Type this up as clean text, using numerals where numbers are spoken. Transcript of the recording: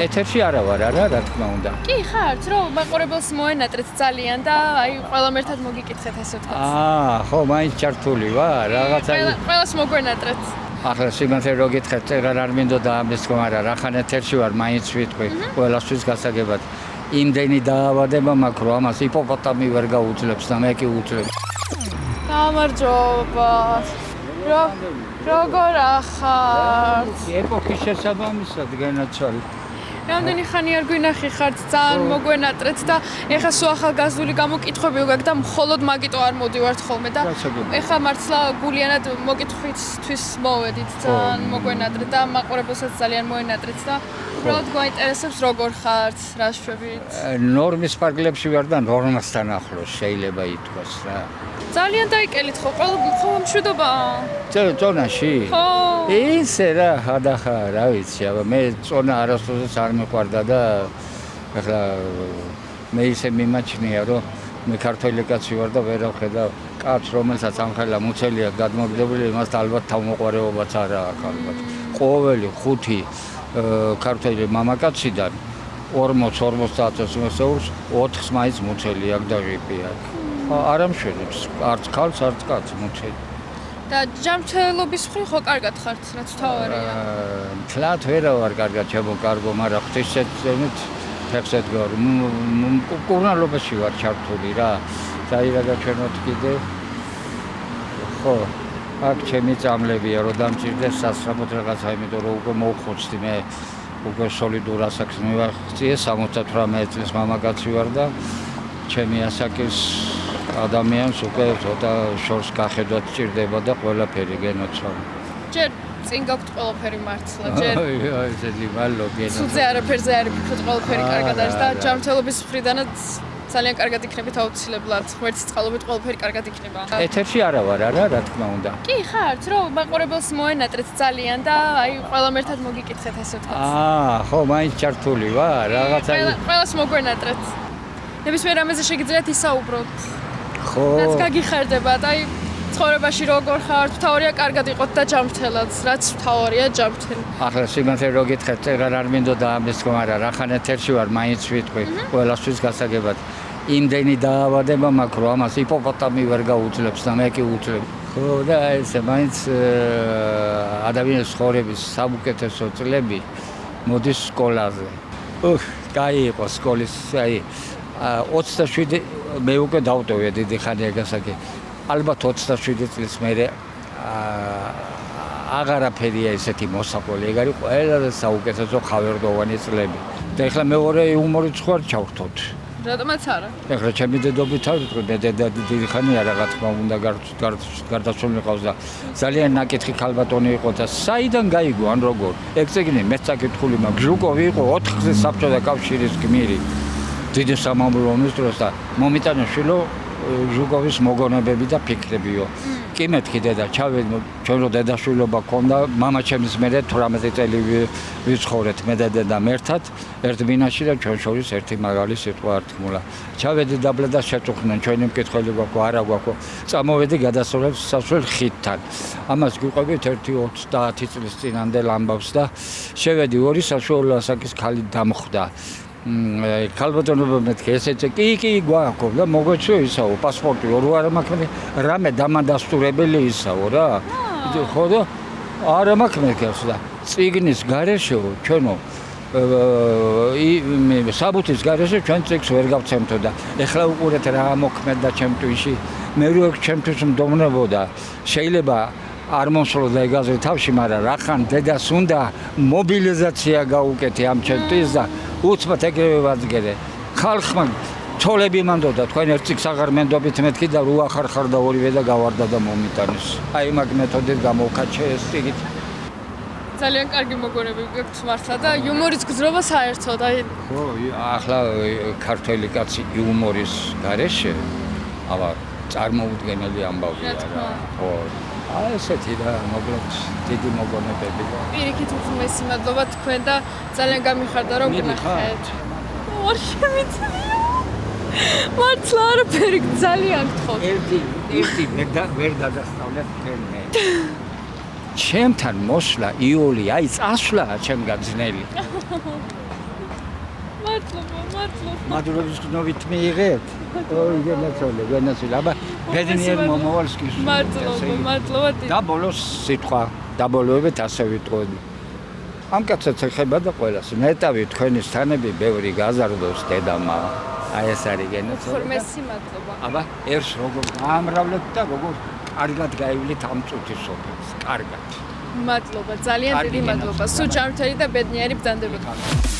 ეთერში არა ვარ, რა თქმა უნდა. კი, ხართ, რომ მაყურებელს მოენატრეთ ძალიან და აი ყველამ ერთად მოგიკითხეთ ასე ვთქვათ. ხო, მაინც ჩართული ვარ, რაღაცა ყველას მოგვენატრეთ. ახლა სიმართლე რო გითხრათ, წეგარ არ მინდოდა ამის თქმა, მაგრამ რახან ეთერში ვარ, მაინც ვიტყვი, ყველასთვის გასაგებად. იმდენი დაავადება მაქვს, რომ ამას ჰიპოპოტამი ვერ გაუძლებს და მე კი უძლებ. გამარჯობა. როგორ ახართ? ეპოქის შესაბამისად განაცვალე. რამდენი ხანი არ გვინახი ხართ, ძალიან მოგვენატრეთ და ეხლა სულ ახალგაზრდული გამოკითხვები ვგაკ და მხოლოდ მაგიტო არ მოდივართ ხოლმე და ეხლა მართლა გულიანად მოკითხვისთვის მოვედით, ძალიან მოგვენატრეთ და მაყურებელსაც ძალიან მოენატრეთ და უბრალოდ გვაინტერესებს როგორ ხართ, რა შვებით? ნორმის პარკლებში ვარ და ნორმასთან ახლოს შეიძლება ითქვას რა. ძალიან დაიკელით ხო, ყველა მშვიდობა? წონაში? ხო. ისე რა, ხადახა, რა ვიცი, აბა მე წონა არასდროსაც არ მიყვარდა და ახლა მე ისე მიმაჩნია, რომ მე ქართველი კაცი ვარ და ვერ ვხედავ კაცს, რომელსაც ამხელა მუცელი აქვს გადმოგდებული, იმას ალბათ თავმოყვარეობაც არა აქვს ალბათ. ყოველი 5 ქართველი მამაკაციდან 40-50 მოსაურს 4-ს მაინც მუცელი აქვს და ჟიპი აქვს. არ ამშვენებს, არც ქალს, არც კაცს მუცელი. და ჯანმრთელობის მხრივ ხო კარგად ხართ, რაც თავარია? თლათ ვერა ვარ კარგად, ჩემო კარგო, მაგრამ ღვთისმშობლით ფეხზე დგარ. კურნალობაში ვარ ჩართული რა. დაირა გაჩვენოთ კიდე. ხო, აქ ჩემი წამლებია, რომ დამჭირდეს სასწრაფოდ რაღაცა, იმიტომ რომ უკვე მოვხოცდი მე. უკვე სოლიდურ ასაკს მივახციე, 78 წლის მამაკაცი ვარ და ჩემი ასაკის ადამიანს უკვე ცოტა შორს გახედვაც ჭირდება და ყველაფერი გენოცვალ. ჯერ წინ გაქვთ ყველაფერი მართლა, ჯერ ესეთი მალობი. სულზე არაფერზე არ ვფიქრობ, ყველაფერი კარგად არის და ჯანმრთელობის მხრიდანაც ძალიან კარგად იქნებით აუცილებლად. ღმერთის წყალობით ყველაფერი კარგად იქნება. ეთერში არა ვარ, რა თქმა უნდა. კი, ხართ, რომ მაყურებელს მოენატრეთ ძალიან და აი ყველამ ერთად მოგიკითხეთ ასე ვთქვათ. ხო, მაინც ჩართული ვარ, რაღაცა ყველას მოგვენატრეთ. ნებისმიერ რამეზე შეგიძლიათ ისაუბროთ. ხო. რაც გაგიხარდებათ, აი ცხოვრებაში როგორ ხართ, თავარია კარგად იყოთ და ჯანმრთელად, რაც თავარია ჯანმრთელი. ახლა სიმართლე რო გითხრათ, წეგარ არ მინდოდა ამის თქმა, მაგრამ რახან ეთერში ვარ, მაინც ვიტყვი, ყველასთვის გასაგებად. იმდენი დაავადება მაქვს, რომ ამას ჰიპოპოტამი ვერ გაუძლებს და მე კი უძლებ. ხო და ესე მაინც ადამიანის ცხოვრების საუკეთესო წლები მოდის სკოლაზე. კაი იყო სკოლის, აი 27 მე უკვე დავტოვე დიდი ხანია გასაგები. ალბათ 27 წლის მერე აღარაფერია ესეთი მოსაყოლი, ეგ არის ყველაზე საუკეთესო ხავერდოვანი წლები. და ეხლა მეორე იუმორიც ხარ ჩავხტოთ. რატომაც არა? ეხლა ჩემი დედობით არ ვიტყვი, მე დედა დიდი ხანია რა თქმა უნდა გარდაცვლილი მყავს და ძალიან ნაკითხი ქალბატონი იყო და საიდან გაიგო ან როგორ? ეგ წიგნი მეც წაკითხული მაქვს. ჟუკოვი იყო 4 გზის საბჭოთა კავშირის გმირი. დიდი სამამულო ომის დროს და მომიტანაშვილო ჟუკოვის მოგონებები და ფიქრებიო. კი მეთქი დედა, ჩავედი, ჩვენ რო დედაშვილობა ქონდა, მამაჩემის მერე 18 წელი ვიცხოვრეთ მე და დედამ ერთად, ერთ ბინაში და ჩვენ შორის ერთი მაგალი სიტყვა არ თქმულა. ჩავედი დაბლა და შეწუხდნენ, ჩვენი მკითხველი გვაქვს, არა გვაქვს. წამოვედი გადასასვლელ ხიდთან. ამას გიყვებით ერთი 30 წლის წინანდელ ამბავს და შევედი ორი საშუალო ასაკის ქალი დამხვდა. ქალბატონობა მეთქე ესეც კი გვაქვს და მოგეჩვეო ისაო პასპორტი ორი არ მაქვს რამე დამადასტურებელი ისაო რა ხო და არა მაქვს და წიგნის გარეშეო ჩვენო საბუთის გარეშე ჩვენ წიგს ვერ გავცემთო და ეხლა უყურეთ რა მოქმედა ჩემ ტვინში მე რო ჩემთვის მდოვნებოდა შეიძლება არ მომსვლოდა ეგ აზრი თავში, მაგრამ რახან დედას უნდა მობილიზაცია გაუკეთე ამ ჩემთვის და უცბად ეგრევე ვაძგერე. ხალხმა ცოლები მანდოდა, თქვენ ერთ წიგს აღარ მენდობით მეთქი და რო ახარხარ და ორივე და გავარდა და მომიტანეს. აი მაგ მეთოდით გამოვკაჩე ეს წიგით. ძალიან კარგი მოგონები გაქვთ მართლა და იუმორის გზრობა საერთოდ, აი ხო, ახლა ქართველი კაცი იუმორის გარეშე, აბა წარმოუდგენელი ამბავია რა. ხო. აი ესეთი რა მოკლედ დიდი მოგონებები და პირიქით უხმესი მადლობა თქვენ და ძალიან გამიხარდა რომ გნახეთ. არ შემიძლია. მართლა არაფერი ძალიან გთხოვთ. ერთი ვერ დაგასწავლეთ თქვენ. ჩემთან მოსვლა იოლი, აი წასვლა ჩემ გაძნელი. მადლობა. მადლობის გნობით მიიღეთ. ოი, გენაცვლე. აბა, ბედნიერ მომავალს გისურვებთ. მადლობა. და ბოლოს სიტყვა, დაბოლოებით ასე ვიტყოდი. ამ კაცებს ეხება და ყველას. ნეტავი თქვენი სტანები ბევრი გაზარდოს დედამა. აი ეს არის გენაცვლე. უხორმესი მადლობა. აბა, ერს როგორ გაამრავლებთ და როგორ კარგად გაივლით ამ წუთის სოფელს. კარგად. მადლობა, ძალიან დიდი მადლობა. სულ ჯანმრთელი და ბედნიერი ბრძანდებოდი.